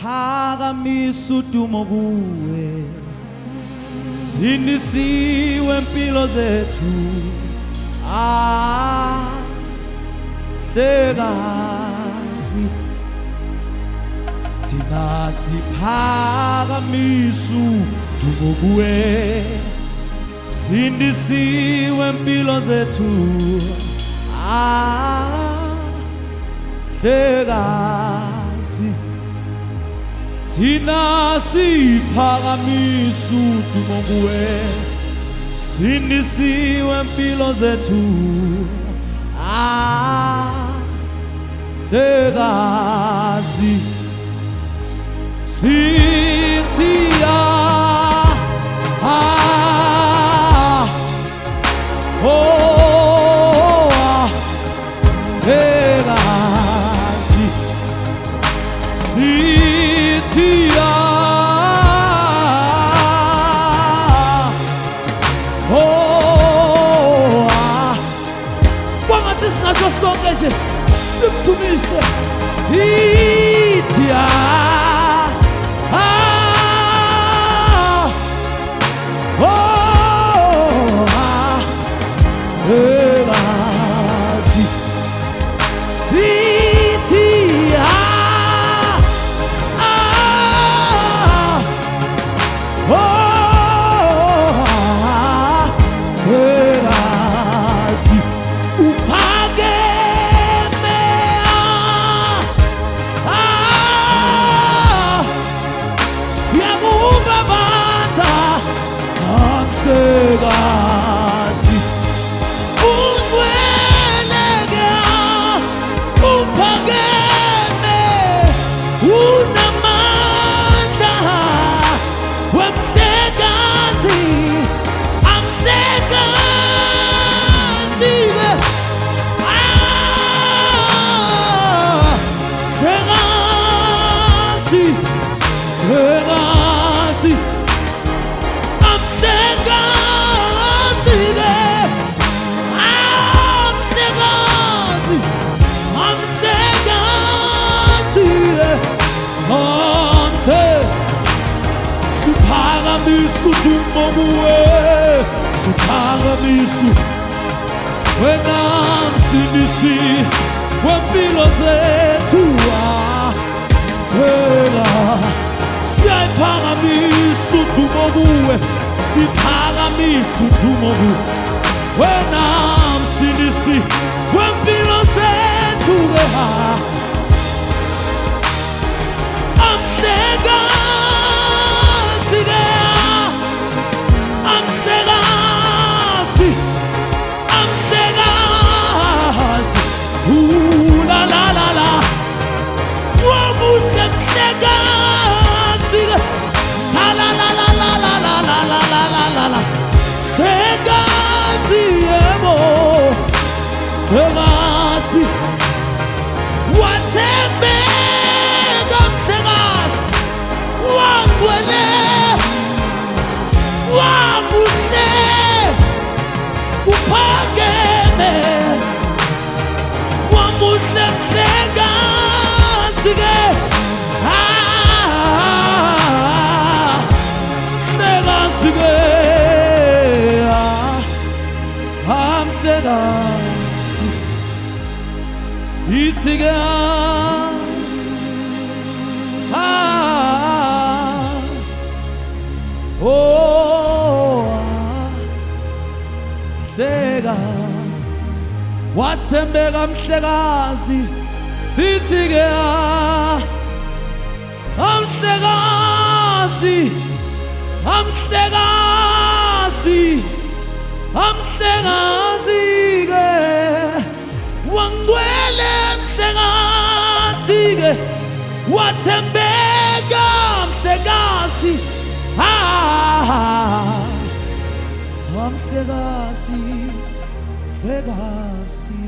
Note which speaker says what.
Speaker 1: Siphakamisa udumo kuwe, sindisiwe impilo zethu. Hlekazi thina siphakamisa udumo kuwe, sindisiwe impilo zethu. Hlekazi thina siphakamisa udumo kuwe, sindisiwe impilo zethu. Hlekazi sithi hlekazi sithi kwangathi singasho sonke nje simdumise sithi hlekazi sithi hlekazi uphakeme siyakubabaza hlekazi unweleke uphakeme unamandla wemhlekazi amhlekazi-ke hlekazi hlekazi amhlekazi-ke amhlekazi amhlekazi-ke amhle siphakamisa udumo kuwe, siphakamisa wena msindisi wempilo zethu. Siyayiphakamisa udumo kuwe, siphakamisa udumo kuwe, wena msindisi wempilo zethu. Amhlekazi-ke amhlekazi amhlekazi la la la la wamuhle mhlekazi-ke la la la la la la la la la la la la la hlekazi yebo hlekazi wathembeka mhlekazi wangwele wamuhle uphakeme wamuhle mhlekazi-ke hlekazi-ke amhlekazi sithi-ke hlekazi wathembeka mhlekazi sithi-ke amhlekazi amhlekazi amhlekazi-ke wangwele mhlekazi-ke wathembeka mhlekazi amhlekazi hlekazi